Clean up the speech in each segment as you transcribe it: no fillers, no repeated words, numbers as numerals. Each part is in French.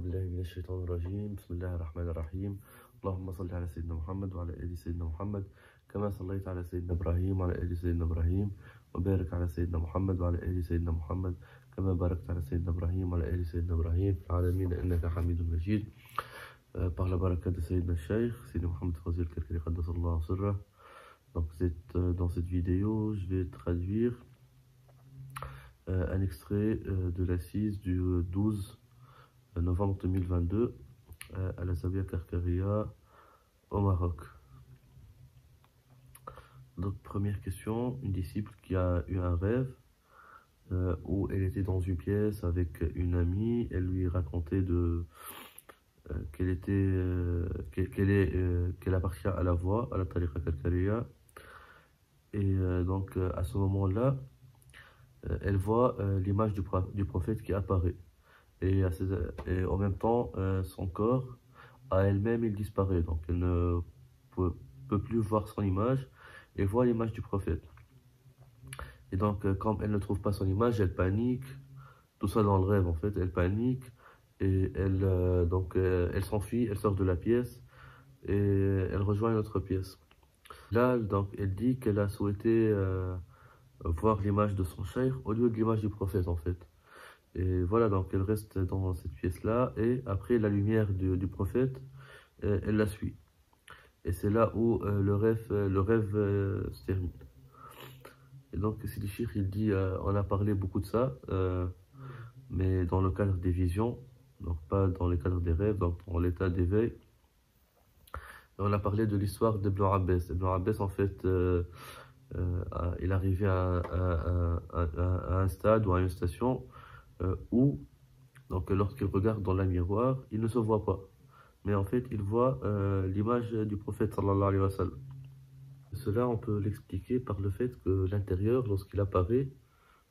بالله من الشيطان الرجيم بسم الله الرحمن الرحيم اللهم صل على سيدنا محمد وعلى آل سيدنا محمد كما صليت على سيدنا إبراهيم وعلى آل سيدنا إبراهيم وبارك على سيدنا محمد وعلى آل سيدنا محمد كما باركت على سيدنا إبراهيم وعلى آل سيدنا إبراهيم في العالمين إنك حميد مجيد. Par la baraka de Sayyidina Cheikh, Sayyidina Mohamed Fazil Karkari Qaddasallahu Sirrah. Donc dans cette vidéo, je vais traduire un extrait de l'assise du 12 novembre 2022 à la Zawiya Karkaria au Maroc. Donc première question, une disciple qui a eu un rêve où elle était dans une pièce avec une amie, elle lui racontait qu'elle appartient à la voie, à la tariqa Karkaria, et donc à ce moment-là, elle voit l'image du prophète qui apparaît, et en même temps son corps à elle-même il disparaît, donc elle ne peut plus voir son image et voit l'image du prophète. Et donc comme elle ne trouve pas son image, elle panique, tout ça dans le rêve en fait, elle panique et elle s'enfuit, elle sort de la pièce et elle rejoint une autre pièce. Là donc elle dit qu'elle a souhaité voir l'image de son cheikh au lieu de l'image du prophète en fait. Et voilà, donc elle reste dans cette pièce-là, et après la lumière du prophète, elle la suit. Et c'est là où le rêve se termine. Et donc Sidi Cheikh, il dit, on a parlé beaucoup de ça, mais dans le cadre des visions, donc pas dans le cadre des rêves, donc dans l'état d'éveil. On a parlé de l'histoire d'Ibn Abbas. Ibn Abbas, en fait, il arrivait à un stade ou à une station où, donc, lorsqu'il regarde dans le miroir, il ne se voit pas. Mais en fait, il voit l'image du prophète sallallahu alayhi wa sallam. Cela, on peut l'expliquer par le fait que l'intérieur, lorsqu'il apparaît,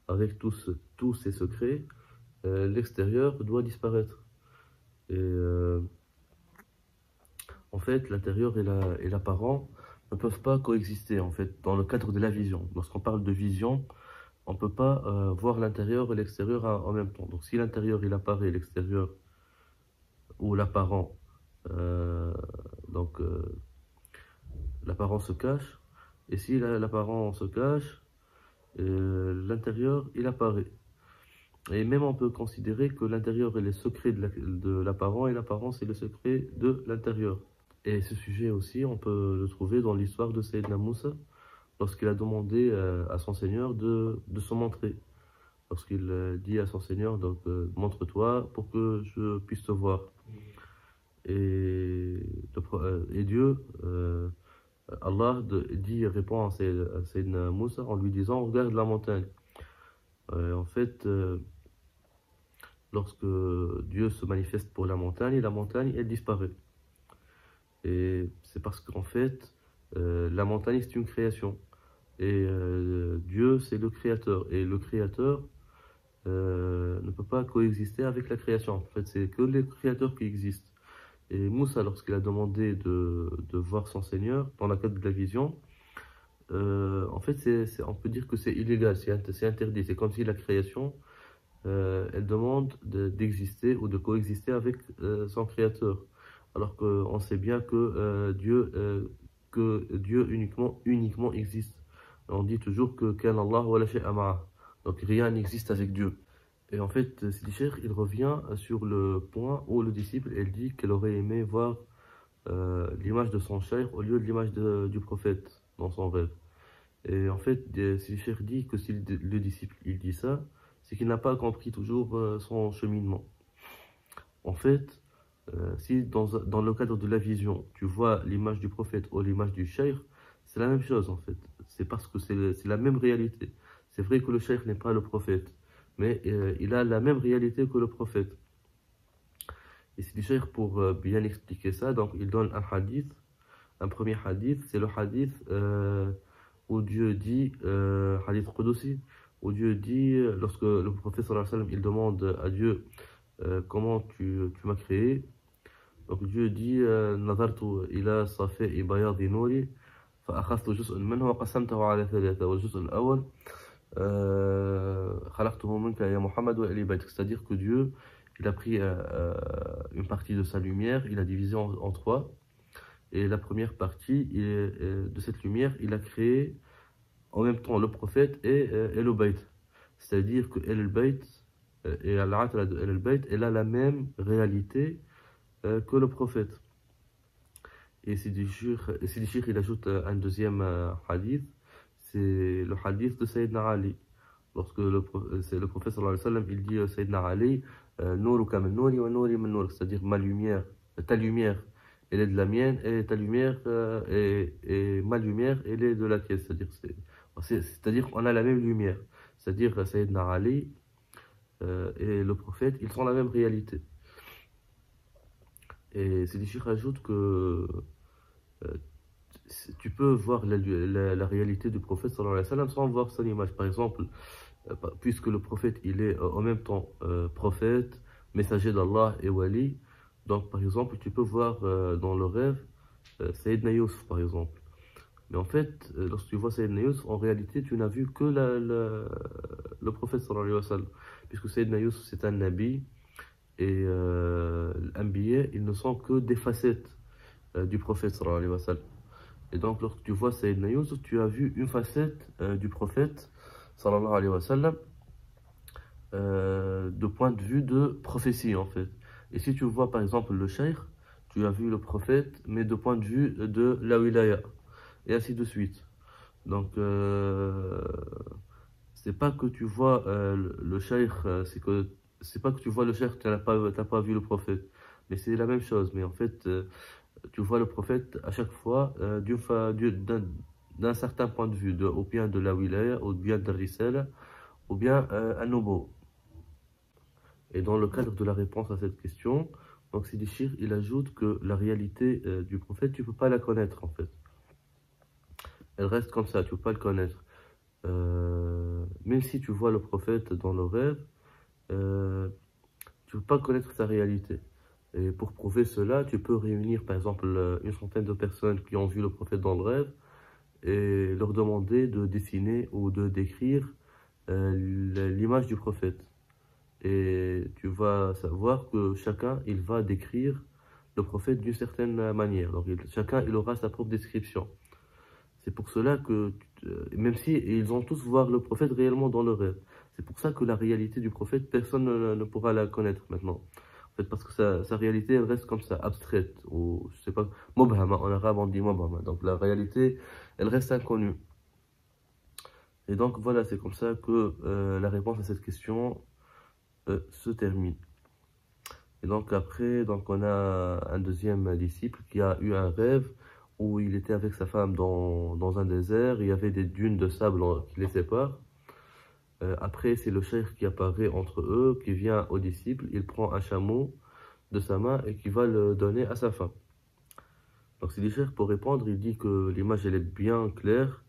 avec tous ses secrets, l'extérieur doit disparaître. Et en fait, l'intérieur et l'apparent ne peuvent pas coexister, en fait, dans le cadre de la vision. Lorsqu'on parle de vision, on ne peut pas voir l'intérieur et l'extérieur en même temps. Donc si l'intérieur il apparaît, l'extérieur ou l'apparent, l'apparent se cache, et si l'apparent se cache, l'intérieur il apparaît. Et même on peut considérer que l'intérieur est le secret de l'apparent et l'apparent c'est le secret de l'intérieur. Et ce sujet aussi on peut le trouver dans l'histoire de Sayyidina Moussa, lorsqu'il a demandé à son Seigneur de se montrer. Lorsqu'il dit à son Seigneur, donc montre-toi pour que je puisse te voir. Et Dieu, Allah répond à Sayyidina Moussa en lui disant, regarde la montagne. En fait, lorsque Dieu se manifeste pour la montagne elle disparaît. Et c'est parce qu'en fait, la montagne c'est une création. Et Dieu, c'est le créateur. Et le créateur ne peut pas coexister avec la création. En fait, c'est que les créateurs qui existent. Et Moussa, lorsqu'il a demandé de voir son Seigneur, dans la cadre de la vision, en fait, on peut dire que c'est illégal, c'est interdit. C'est comme si la création, elle demande d'exister ou de coexister avec son créateur. Alors qu'on sait bien que Dieu uniquement existe. On dit toujours que Allah wa la shay'a ma'a. Donc rien n'existe avec Dieu. Et en fait, Sidi Cheikh, il revient sur le point où le disciple, elle dit qu'elle aurait aimé voir l'image de son cheikh au lieu de l'image du prophète dans son rêve. Et en fait, Sidi Cheikh dit que si le disciple il dit ça, c'est qu'il n'a pas compris toujours son cheminement. En fait, si dans le cadre de la vision, tu vois l'image du prophète ou l'image du cheikh, c'est la même chose en fait. C'est parce que c'est la même réalité. C'est vrai que le cheikh n'est pas le prophète, mais il a la même réalité que le prophète. Et c'est du cheikh pour bien expliquer ça, donc il donne un hadith, un premier hadith, c'est le hadith où Dieu dit, hadith Qudusi, où Dieu dit, lorsque le prophète sallallahu alayhi wa sallam, il demande à Dieu comment tu m'as créé. Donc Dieu dit, nazartu ila safi bayadi nouri, فأخذت جزء منه وقسمته على ثلاثة والجزء الأول خلقته منك يا محمد وإلي بيتك. C'est-à-dire que Dieu il a pris une partie de sa lumière, il a divisé en trois. Et la première partie de cette lumière, il a créé en même temps le prophète et le Bayt. C'est-à-dire que El Bayt et Al-Atra de El Bayt, elle a la même réalité que le prophète. Et Sidi Cheikh, il ajoute un deuxième hadith, c'est le hadith de Sayyidina Ali. Lorsque le prophète sallallahu alayhi wa sallam, il dit Sayyidina Ali, Nouruka min nouri wa nouri min nour, c'est-à-dire ma lumière, ta lumière, elle est de la mienne, et ta lumière, et ma lumière, elle est de la tienne. C'est-à-dire qu'on a la même lumière. C'est-à-dire Sayyidina Ali et le prophète, ils sont la même réalité. Et Sidi Cheikh ajoute que tu peux voir la réalité du prophète sallallahu alayhi wa sallam sans voir son image. Par exemple, puisque le prophète il est en même temps prophète, messager d'Allah et wali, donc par exemple tu peux voir dans le rêve Sayyidina Yusuf par exemple. Mais en fait, lorsque tu vois Sayyidina Yusuf, en réalité tu n'as vu que le prophète sallallahu alayhi wa sallam, puisque Sayyidina Yusuf c'est un nabi et l'anbiya ils ne sont que des facettes du prophète sallallahu alayhi wa sallam. Et donc lorsque tu vois Sayyidina Yusuf, tu as vu une facette du prophète sallallahu alayhi wa sallam de point de vue de prophétie en fait. Et si tu vois par exemple le cheikh, tu as vu le prophète mais de point de vue de la wilaya et ainsi de suite. Donc c'est pas que tu vois le cheikh, c'est pas que tu vois le cheikh, tu n'as pas vu le prophète, mais c'est la même chose. Mais en fait tu vois le prophète à chaque fois d'un certain point de vue, ou bien de la wilaya, ou bien de risala, ou bien un nubuwwa. Et dans le cadre de la réponse à cette question, donc Sidi Cheikh, il ajoute que la réalité du prophète, tu ne peux pas la connaître en fait. Elle reste comme ça, tu ne peux pas le connaître. Même si tu vois le prophète dans le rêve, tu ne peux pas connaître sa réalité. Et pour prouver cela, tu peux réunir par exemple une centaine de personnes qui ont vu le prophète dans le rêve et leur demander de dessiner ou de décrire l'image du prophète. Et tu vas savoir que chacun, il va décrire le prophète d'une certaine manière. Donc chacun, il aura sa propre description. C'est pour cela que, même si ils ont tous voir le prophète réellement dans le rêve, c'est pour ça que la réalité du prophète, personne ne pourra la connaître maintenant. En fait, parce que sa réalité, elle reste comme ça, abstraite, ou je sais pas, mubhama, en arabe on dit mubhama. Donc la réalité, elle reste inconnue. Et donc voilà, c'est comme ça que la réponse à cette question se termine. Et donc après, donc on a un deuxième disciple qui a eu un rêve où il était avec sa femme dans un désert, il y avait des dunes de sable qui les séparent. Après, c'est le cheikh qui apparaît entre eux, qui vient au disciple, il prend un chameau de sa main et qui va le donner à sa femme. Donc c'est le cheikh, pour répondre, il dit que l'image elle est bien claire.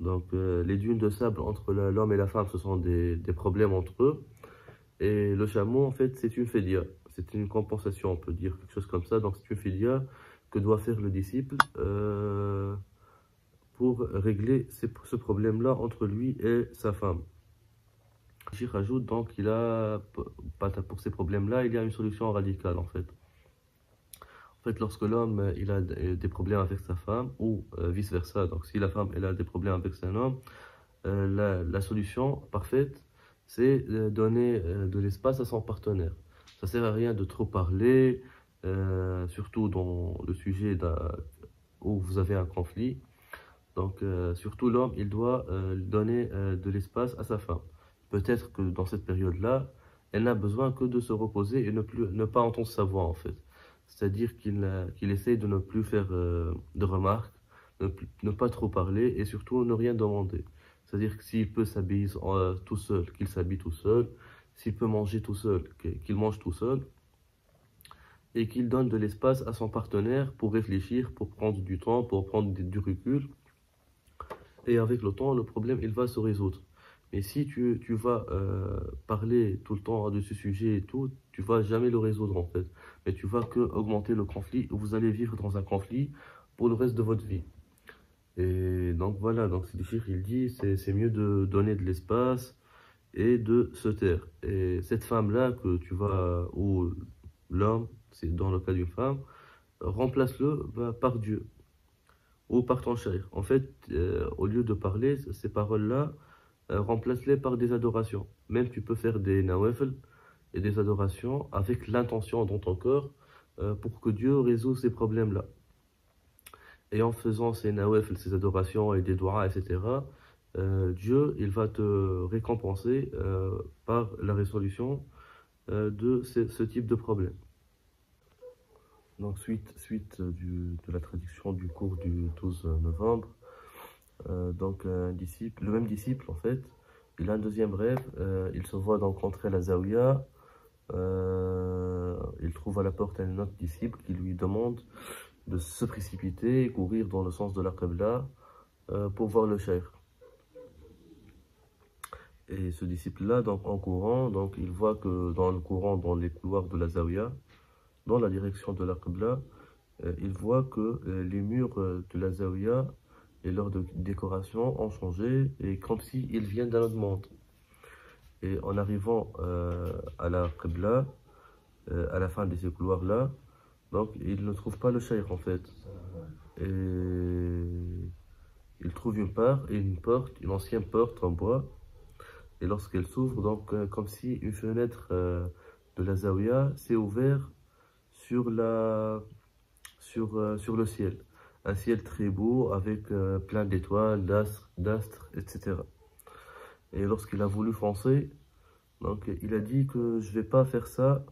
Donc les dunes de sable entre l'homme et la femme, ce sont des problèmes entre eux. Et le chameau, en fait, c'est une fidia, c'est une compensation, on peut dire quelque chose comme ça. Donc c'est une fidia que doit faire le disciple pour régler ce problème-là entre lui et sa femme. Cheikh rajoute donc qu'il a, pour ces problèmes-là, il y a une solution radicale en fait. En fait, lorsque l'homme il a des problèmes avec sa femme ou vice-versa, donc si la femme elle a des problèmes avec son homme, la solution parfaite, c'est donner de l'espace à son partenaire. Ça sert à rien de trop parler, surtout dans le sujet où vous avez un conflit. Donc, surtout l'homme, il doit donner de l'espace à sa femme. Peut-être que dans cette période-là, elle n'a besoin que de se reposer et ne pas entendre sa voix en fait. C'est-à-dire qu'il essaye de ne plus faire de remarques, ne pas trop parler et surtout ne rien demander. C'est-à-dire que s'il peut s'habiller tout seul, qu'il s'habille tout seul, s'il peut manger tout seul, qu'il mange tout seul, et qu'il donne de l'espace à son partenaire pour réfléchir, pour prendre du temps, pour prendre du recul. Et avec le temps, le problème, il va se résoudre. Mais si tu vas parler tout le temps de ce sujet et tout, tu vas jamais le résoudre en fait. Mais tu vas que augmenter le conflit, vous allez vivre dans un conflit pour le reste de votre vie. Et donc voilà, donc Sidi Cheikh il dit c'est mieux de donner de l'espace et de se taire. Et cette femme-là que tu vas, ou l'homme, c'est dans le cas d'une femme, remplace-le par Dieu ou par ton cheikh. En fait, au lieu de parler ces paroles-là, remplace-les par des adorations. Même tu peux faire des nawafil et des adorations avec l'intention dans ton corps pour que Dieu résout ces problèmes-là. Et en faisant ces nawafil, ces adorations et des doigts, etc., Dieu, il va te récompenser par la résolution de ce type de problème. Donc, suite de la traduction du cours du 12 novembre, donc le même disciple, en fait, il a un deuxième rêve, il se voit donc rentrer à la Zawiya, il trouve à la porte un autre disciple qui lui demande de se précipiter et courir dans le sens de la Qibla pour voir le cheikh. Et ce disciple-là, donc en courant, donc il voit que dans le courant, dans les couloirs de la Zawiya, dans la direction de la Qibla, il voit que les murs de la Zawiya et leur décoration ont changé, et comme s'ils viennent d'un autre monde. Et en arrivant à la Qibla, à la fin de ces couloirs-là, donc il ne trouve pas le cheikh en fait. Et il trouve une porte, une ancienne porte en bois. Et lorsqu'elle s'ouvre, donc comme si une fenêtre de la Zawiya s'est ouverte sur le ciel. Un ciel très beau avec plein d'étoiles, d'astres, etc. Et lorsqu'il a voulu foncer, donc il a dit que je vais pas faire ça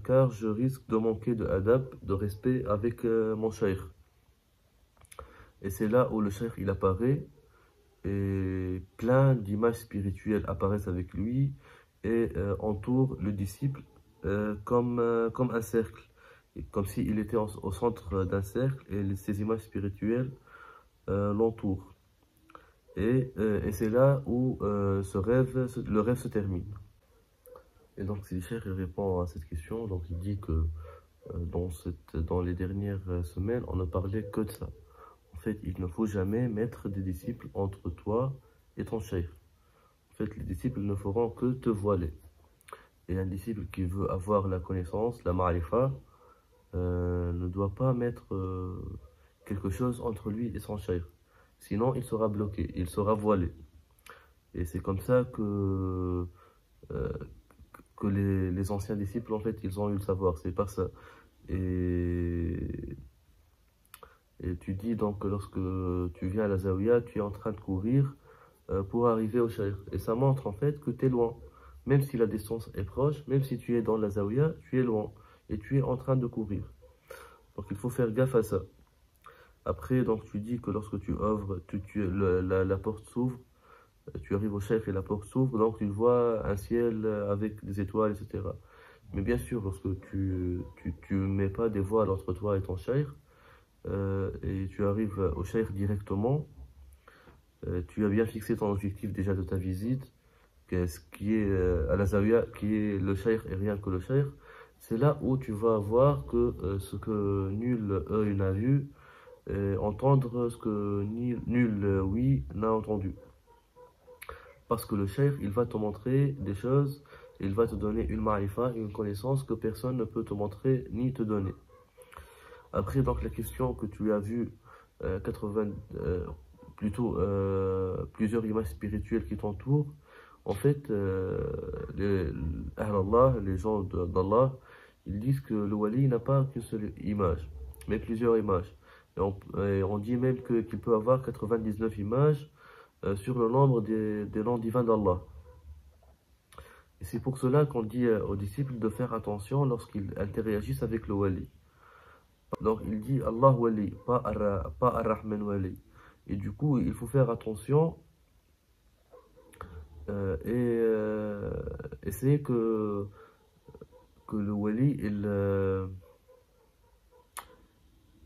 car je risque de manquer de adab, de respect avec mon cheikh. Et c'est là où le cheikh il apparaît et plein d'images spirituelles apparaissent avec lui et entourent le disciple comme un cercle, et comme s'il était au centre d'un cercle et ces images spirituelles l'entourent. Et c'est là où le rêve se termine. Et donc si le cheikh répond à cette question, donc il dit que dans les dernières semaines, on ne parlait que de ça. En fait, il ne faut jamais mettre des disciples entre toi et ton cheikh. En fait, les disciples ne feront que te voiler. Et un disciple qui veut avoir la connaissance, la ma'rifa, ne doit pas mettre quelque chose entre lui et son cheikh. Sinon, il sera bloqué, il sera voilé. Et c'est comme ça que les anciens disciples, en fait, ils ont eu le savoir. C'est par ça. Et tu dis donc que lorsque tu viens à la Zawiya, tu es en train de courir pour arriver au cheikh. Et ça montre en fait que tu es loin. Même si la distance est proche, même si tu es dans la Zawiya, tu es loin. Et tu es en train de courir. Donc il faut faire gaffe à ça. Après, donc tu dis que lorsque tu ouvres, la porte s'ouvre, tu arrives au cheikh et la porte s'ouvre, donc tu vois un ciel avec des étoiles, etc. Mais bien sûr, lorsque tu mets pas des voiles entre toi et ton cheikh, et tu arrives au cheikh directement, tu as bien fixé ton objectif déjà de ta visite, ce qui est à la Zawiya, qui est le cheikh et rien que le cheikh. C'est là où tu vas voir que ce que nul œil n'a vu, entendre ce que nul oui n'a entendu. Parce que le cheikh, il va te montrer des choses, il va te donner une ma'rifa, une connaissance que personne ne peut te montrer ni te donner. Après, donc, la question que tu as vue, plusieurs images spirituelles qui t'entourent, en fait, les gens d'Allah, ils disent que le wali n'a pas qu'une seule image, mais plusieurs images. Et on dit même qu'il peut avoir 99 images sur le nombre des noms divins d'Allah. Et c'est pour cela qu'on dit aux disciples de faire attention lorsqu'ils interagissent avec le wali. Donc il dit Allah wali, pas Ar-Rahman wali. Et du coup, il faut faire attention et essayer que le wali,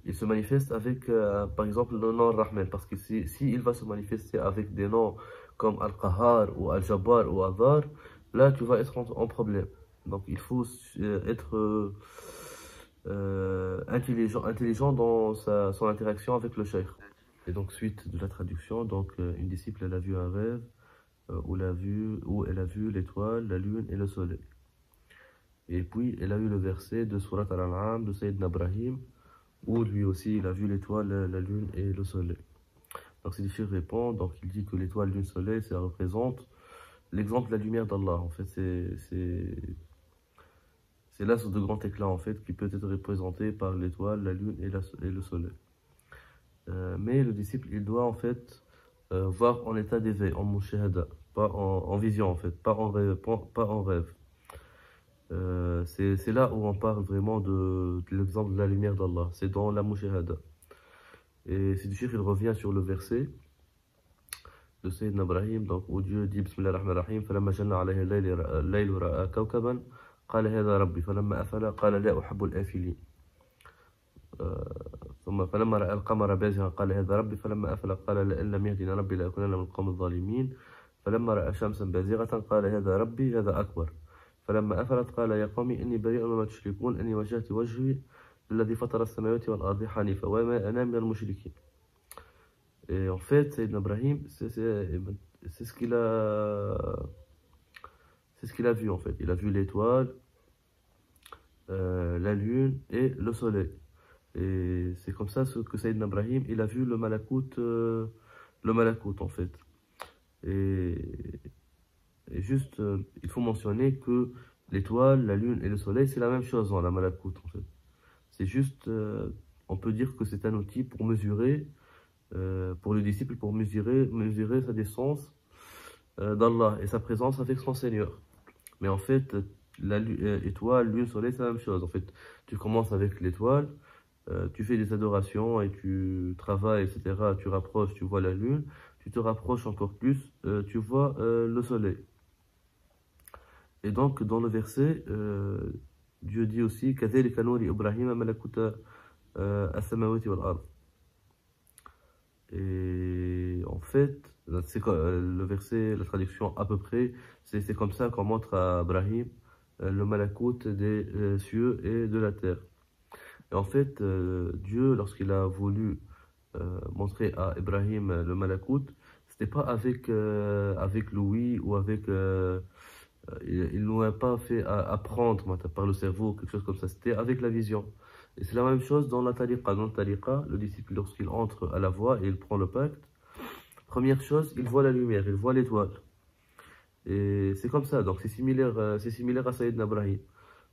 il se manifeste avec, par exemple, le nom Rahman. Parce que si il va se manifester avec des noms comme Al-Qahar ou Al-Jabbar ou Adhar, là, tu vas être en problème. Donc, il faut être intelligent dans son interaction avec le cheikh. Et donc, suite de la traduction, donc, une disciple, elle a vu un rêve où elle a vu l'étoile, la lune et le soleil. Et puis, elle a eu le verset de Surat Al-An'am de Sayyidina Ibrahim, où lui aussi, il a vu l'étoile, la lune et le soleil. Donc, Sidi Cheikh répond, donc il dit que l'étoile, lune, soleil, ça représente l'exemple de la lumière d'Allah. En fait, c'est l'astre de grand éclat, en fait, qui peut être représenté par l'étoile, la lune et le soleil. Mais le disciple, il doit, en fait, voir en état d'éveil, en mushahada, pas en vision, en fait, pas en rêve. Pas en rêve. C'est là où on parle vraiment de l'exemple de la lumière d'Allah. C'est dans la mushahada. Et Sidi Cheikh, il revient sur le verset de Sayyidina Ibrahim, donc où Dieu dit Bismillah ar-Rahman ar-Rahim, فلما جن عليه الليل رأى كوكبا قال هذا ربي فلما أفل قال لا أحب الآفلين ثم فلما رأى القمر بازغا قال هذا ربي فلما أفل قال لئن لم يهدنا ربي لأكونن من القوم الظالمين فلما رأى شمسا بازغة قال هذا ربي هذا أكبر فلما أفلت قال يا قوم إني بريء مما تشركون إني وجهت وجهي للذي فطر السماوات والأرض حنيفا وما أنا من المشركين. Et en fait, Sayyidina Ibrahim, c'est ce qu'il a, c'est ce qu'il a vu en fait. Il a vu l'étoile, la lune et le soleil. Et c'est comme ça que Sayyidina Ibrahim, il a vu le malakut en fait. Et juste, il faut mentionner que l'étoile, la lune et le soleil, c'est la même chose dans la malakut en fait. C'est juste, on peut dire que c'est un outil pour mesurer, pour le disciple, pour mesurer sa descendance d'Allah et sa présence avec son Seigneur. Mais en fait, l'étoile, lune, soleil, c'est la même chose. En fait, tu commences avec l'étoile, tu fais des adorations et tu travailles, etc. Tu rapproches, tu vois la lune, tu te rapproches encore plus, tu vois le soleil. Et donc, dans le verset, Dieu dit aussi كَذَلِكَ نُورِ إِبْرَاهِيمَ مَلَكُوتَ السَّمَاوَاتِ وَالْأَرْضِ. Et en fait, c'est le verset, la traduction à peu près, c'est comme ça qu'on montre à Ibrahim le malakut des cieux et de la terre. Et en fait, Dieu, lorsqu'il a voulu montrer à Ibrahim le malakut, c'était pas avec l'ouïe ou avec... il ne l'a pas fait apprendre par le cerveau, quelque chose comme ça, c'était avec la vision. Et c'est la même chose dans la tariqa. Dans la tariqa, le disciple, lorsqu'il entre à la voie et il prend le pacte, première chose, il voit la lumière, il voit l'étoile. Et c'est comme ça, donc c'est similaire à Sayyidina Ibrahim.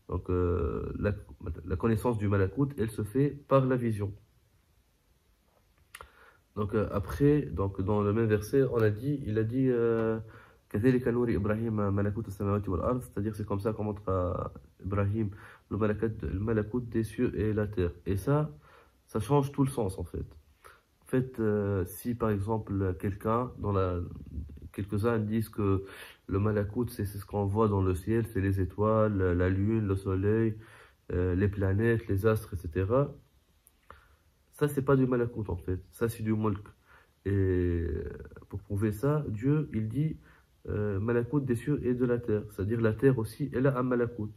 Donc la connaissance du malakut, elle se fait par la vision. Donc après, donc, dans le même verset, il a dit كذلك نور إبراهيم ملكوت السماوات والأرض, c'est-à-dire c'est comme ça qu'on montre à Ibrahim le malakut des cieux et la terre. Et ça change tout le sens en fait. En fait, si par exemple quelques-uns disent que le malakut c'est ce qu'on voit dans le ciel, c'est les étoiles, la lune, le soleil, les planètes, les astres, etc. Ça c'est pas du malakut en fait, ça c'est du mulk. Et pour prouver ça, Dieu il dit malakut des cieux et de la terre, c'est-à-dire la terre aussi, elle a un malakut.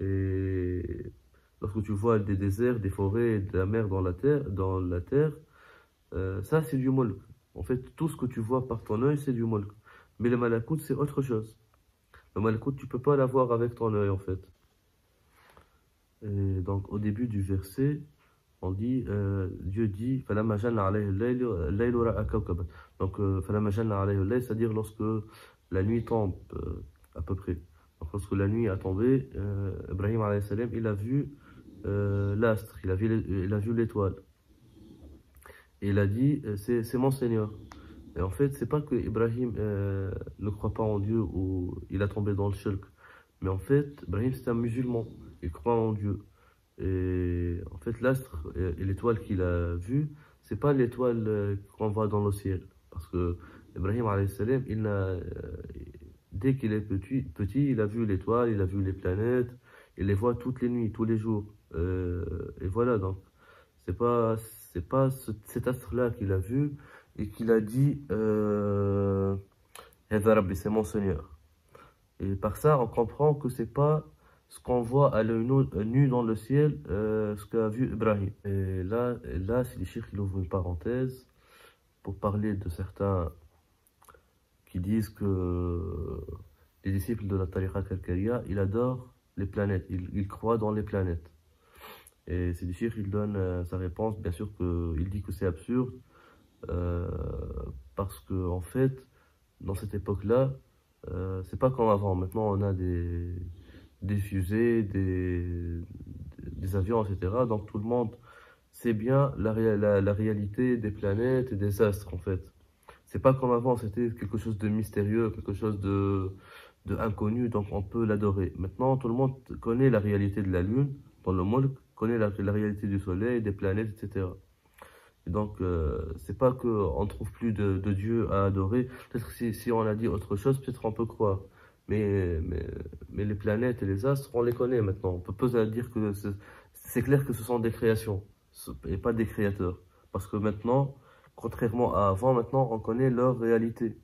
Et lorsque tu vois des déserts, des forêts, de la mer dans la terre, ça c'est du mulk. En fait, tout ce que tu vois par ton œil, c'est du mulk. Mais le malakut, c'est autre chose. Le malakut, tu peux pas l'avoir avec ton œil, en fait. Et donc, au début du verset, on dit, Dieu dit, فَلَمَّا جَنَّ عَلَيْهِ اللَّيْلُ رَأَى كَوْكَبًا. Donc, فَلَمَّا جَنَّ عَلَيْهِ اللَّيْلُ, c'est-à-dire lorsque la nuit tombe, à peu près. Donc, lorsque la nuit a tombé, Ibrahim alayhi salam, il a vu l'astre, il a vu l'étoile. Et il a dit, c'est mon Seigneur. Et en fait, c'est pas que Ibrahim ne croit pas en Dieu ou il a tombé dans le shirk. Mais en fait, Ibrahim c'est un musulman, il croit en Dieu. Et en fait, l'astre et l'étoile qu'il a vue, c'est pas l'étoile qu'on voit dans le ciel. Parce que Ibrahim alayhi salam, dès qu'il est petit, il a vu l'étoile, il a vu les planètes, il les voit toutes les nuits, tous les jours. Et voilà, donc, c'est pas cet astre-là qu'il a vu et qu'il a dit Hada Rabbi, c'est mon Seigneur. Et par ça, on comprend que c'est pas ce qu'on voit à l'œil nu dans le ciel, ce qu'a vu Ibrahim. Et là c'est le cheikh qui ouvre une parenthèse pour parler de certains qui disent que les disciples de la tariqa Kalkaria, ils adorent les planètes, il croit dans les planètes. Et c'est du il donne sa réponse, bien sûr qu'il dit que c'est absurde, euh, parce que en fait, dans cette époque-là, c'est pas comme avant. Maintenant, on a des fusées, des avions, etc. Donc tout le monde sait bien la réalité des planètes et des astres, en fait. C'est pas comme avant, c'était quelque chose de mystérieux, quelque chose de inconnu, donc on peut l'adorer. Maintenant, tout le monde connaît la réalité de la Lune, dans le monde, connaît la réalité du Soleil, des planètes, etc. Et donc, c'est pas qu'on trouve plus de Dieu à adorer. Peut-être que si on a dit autre chose, peut-être on peut croire. Mais, mais, mais les planètes et les astres, on les connaît maintenant. On peut pas dire que c'est clair que ce sont des créations et pas des créateurs. Parce que maintenant, contrairement à avant, maintenant, on connaît leur réalité.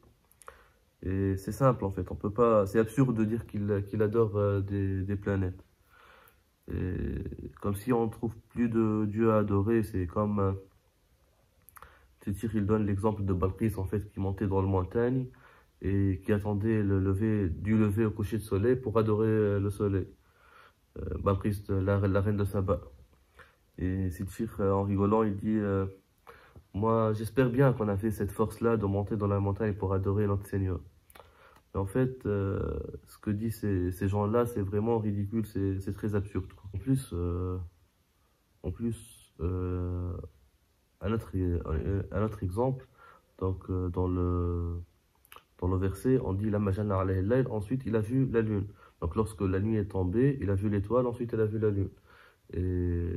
Et c'est simple en fait. On peut pas, c'est absurde de dire qu'il adore des planètes. Et comme si on trouve plus de Dieu à adorer, c'est comme. C'est-à-dire qu'il donne l'exemple de Balqis en fait qui montait dans le montagne et qui attendait du lever au coucher de soleil pour adorer le soleil. Balqis, la reine de Saba. Et Sidchir, en rigolant, il dit moi, j'espère bien qu'on a fait cette force-là de monter dans la montagne pour adorer notre Seigneur. Mais en fait, ce que disent ces gens-là, c'est vraiment ridicule, c'est très absurde, quoi. En plus, un autre exemple, donc dans le verset, on dit Lamma janna alayhi al-layl, ensuite il a vu la lune. Donc lorsque la nuit est tombée, il a vu l'étoile, ensuite il a vu la lune. Et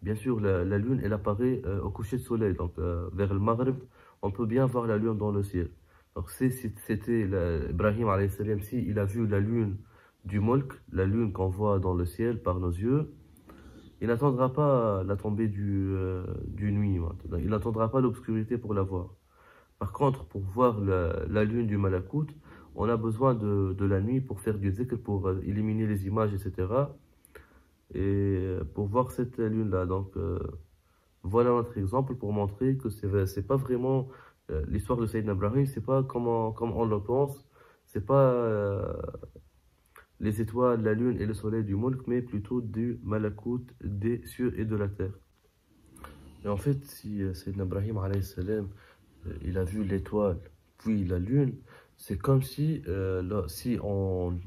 bien sûr, la lune, elle apparaît au coucher de soleil, donc vers le Maghreb, on peut bien voir la lune dans le ciel. Donc si c'était Ibrahim alayhi salam, si il a vu la lune du Mulk, la lune qu'on voit dans le ciel par nos yeux, il n'attendra pas la tombée du nuit, il n'attendra pas l'obscurité pour la voir. Par contre, pour voir la lune du Malakout, on a besoin de la nuit pour faire du zikr, pour éliminer les images, etc. Et pour voir cette lune-là. Donc, voilà notre exemple pour montrer que c'est pas vraiment l'histoire de Sayyidina Ibrahim, c'est pas comme on le pense, c'est pas les étoiles, la lune et le soleil du Mulk, mais plutôt du Malakout, des cieux et de la terre. Et en fait, si Sayyidina Ibrahim alayhi salam, il a vu l'étoile, puis la lune, c'est comme si, si on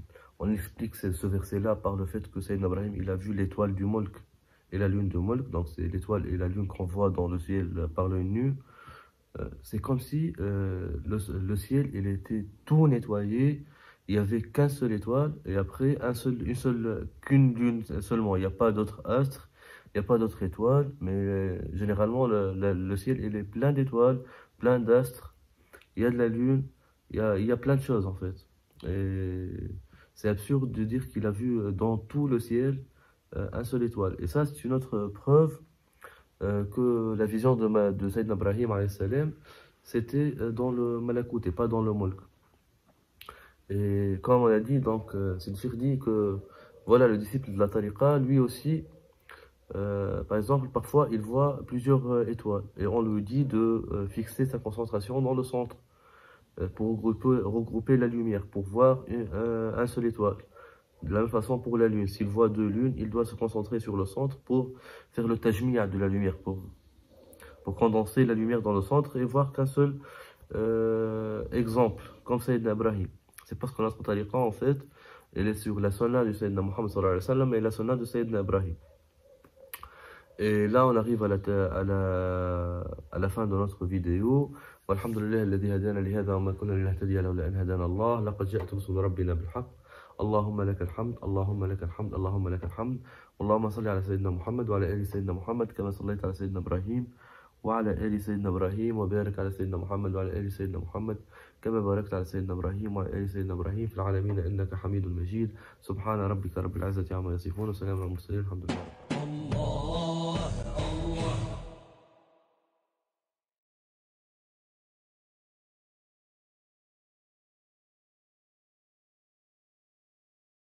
explique ce verset-là par le fait que Sayyidina Ibrahim, il a vu l'étoile du Mulk et la lune du Mulk, donc c'est l'étoile et la lune qu'on voit dans le ciel par l'œil nu. C'est comme si le ciel, il était tout nettoyé, il n'y avait qu'une seule étoile, et après, qu'une lune seulement, il n'y a pas d'autres astres, il n'y a pas d'autres étoiles, mais généralement, le ciel, il est plein d'étoiles, plein d'astres, il y a de la lune, il y a plein de choses en fait. Et c'est absurde de dire qu'il a vu dans tout le ciel un seul étoile. Et ça, c'est une autre preuve que la vision de Sayyidina Ibrahim alayhi salam, c'était dans le Malakout et pas dans le Mulk. Et comme on a dit, donc, c'est dit que voilà, le disciple de la tariqa, lui aussi, par exemple, parfois il voit plusieurs étoiles et on lui dit de fixer sa concentration dans le centre pour regrouper la lumière, pour voir un seul étoile. De la même façon pour la lune, s'il voit deux lunes, il doit se concentrer sur le centre pour faire le tajmi'a de la lumière, pour condenser la lumière dans le centre et voir qu'un seul exemple, comme Sayyidina Ibrahim. C'est parce que notre tariqa, en fait, elle est sur la sunna de Sayyidina Muhammad sallallahu alayhi wa sallam et la sunna de Sayyidina Ibrahim. Et là, on arrive à la fin de notre vidéo. والحمد لله الذي هدانا لهذا وما كنا لنهتدي لولا أن هدانا الله لقد جاءت رسل ربنا بالحق اللهم لك الحمد اللهم لك الحمد اللهم لك الحمد اللهم صل على سيدنا محمد وعلى آل سيدنا محمد كما صليت على سيدنا إبراهيم وعلى آل سيدنا إبراهيم وبارك على سيدنا محمد وعلى آل سيدنا محمد كما باركت على سيدنا إبراهيم وعلى آل سيدنا إبراهيم في العالمين إنك حميد مجيد سبحان ربك رب العزة عما يصفون وسلام على المرسلين الحمد لله